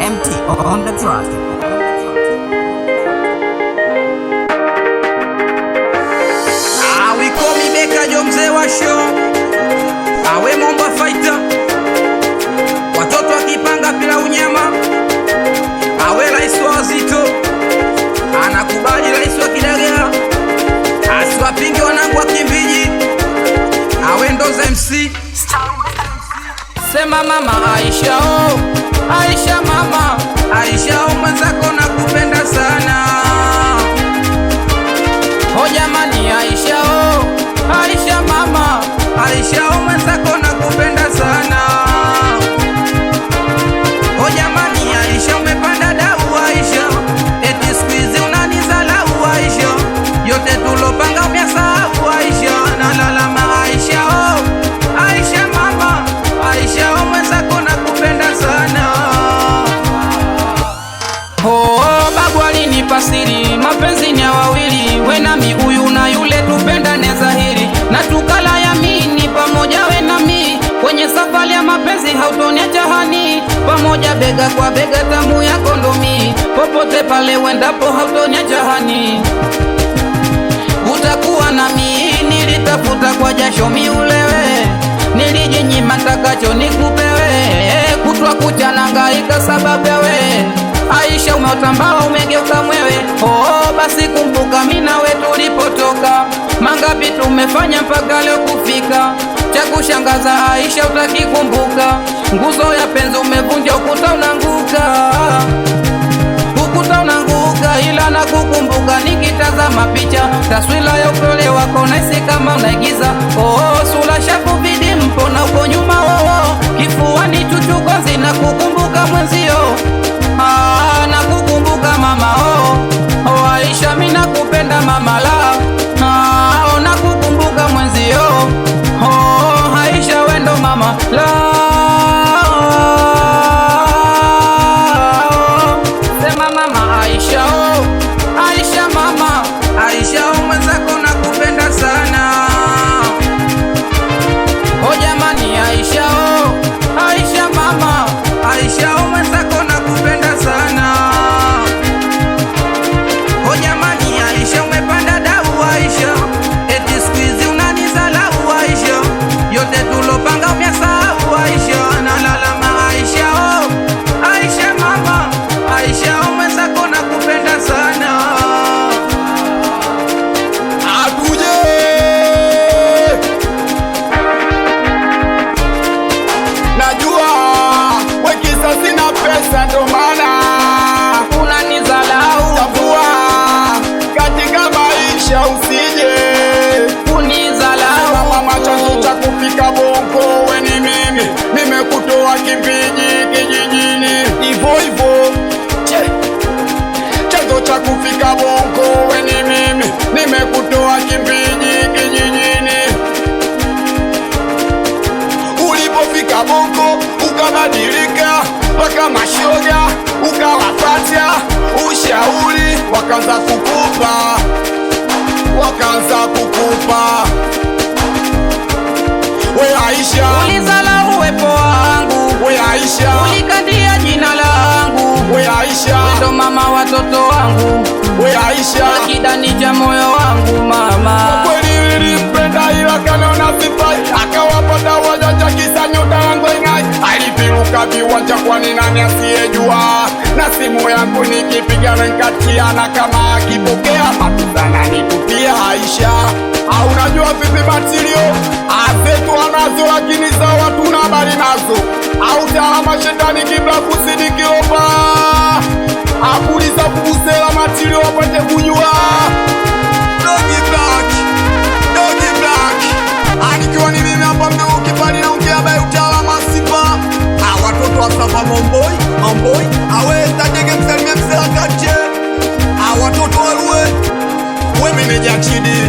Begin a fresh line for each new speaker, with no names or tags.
MT on the track.
We call me Beka Jo mzee wa show. Awe Momba fighter. Watoto wakipanga pila unyama. Awe rais wa wazito. Anakubali rais wa Kidagala. Asiwapinge wanangu wa Kimbiji. Awe Ndoza MC. Sema mama Aisha oh, Aisha mama, Aisha oh, mwenzako nakupenda sana. Oh jamani Aisha oh, Aisha mama, Aisha oh, mwenzako nakupenda sana. Oh jamani Aisha umepanda dau Aisha, eti squeeze unanizalau Aisha, yote tulopanga umesahau Aisha, nalalama Aisha oh, Aisha mama, Aisha oh, mwenzako nakupenda sana. Oh, babu alinipa siri, mapenzi ni ya wawili, we nami huyu na yule tupendane zahiri, na tukala yamini pamoja we nami, kwenye safari ya mapenzi hautoniacha hani, pamoja bega kwa bega tamu ya kondomi, popote pale wendapo hautoniacha hani. Utakuwa nami, nilitafuta kwa jasho miulewe, nilijinyima takacho nikupewe, kutwa kucha nangaika sababu ya we Aisha umeotambao umegeuka mwewe. Oh basi kumbuka mina we tulipotoka, mangapi tumefanya mpaka leo kufika. Cha kushangaza Aisha utakikumbuka, nguzo ya penzi umevunja ukuta unanguka, ukuta unanguka, ila na kukumbuka nikitazama picha, taswira ya upole wako naisi kama unaigiza. Oh sura shafu vidi mpona uko nyuma oh, kifuani chuchu kwanzi na kukumbuka mwenzio. Nakukumbuka mama oh, oh Aisha mina kupenda mama la oh, nakukumbuka mwenzio oh, Aisha wendo mama la oh, sema mama Aisha oh, Aisha mama, Aisha oh, mwenzako nakupenda sana. Oh jamani Aisha oh, Aisha mama, Aisha oh, mwenzako nakupenda sana. Oh jamani Aisha umepanda dau Aisha, eti squeeze unanizalau Aisha, yote tulopanga umesahau Aisha, nalalama Aisha oh, Aisha mama, Aisha oh, mwenzako nakupenda sana.
Abuje najua wekisa sina pesa ndo maana
Unanizalau,
tavua katika maisha usije
unizalau.
mama chanzo cha kufika Bongo we ni mimi, nimekutoa Kimbiji kijijini ivo ivo. Chanzo cha kufika Bongo we ni mimi, nimekutoa Kimbiji kijijini. Ulipofika Bongo ukabadilika, mpaka mashoga ukawapatia ushauri, wakaanza kukupa we Aisha,
Ulizalau uwepo wangu,
we Aisha,
ulikandia jina langu,
we Aisha,
ndo mama watoto wangu,
we Aisha,
kidani cha moyo wangu mama.
kweli nilimpenda ila kanaona sifai, akawapata wajanja kisa nyota yangu ing'ai. Alipiruka viwanja kwani nani asiyejua, na simu yangu nikipiga nkatiana, kama akipokea matuzana nitupia Aisha. Au unajua vipi matilio azetu anazo, lakini za watu na habari nazo. Au taalama shetani kibla kusidi kilopa, apuliza kubusela matilio wapate kujua. Doggy Black, Doggy Black, anikiwa ni mimi hapa mdogo kipali na ungea bai utalama sipa. Watoto wa Safa Momboi, Momboi, awe tajege msalimia msela kache. Watoto wa uwe, we meneja chidi.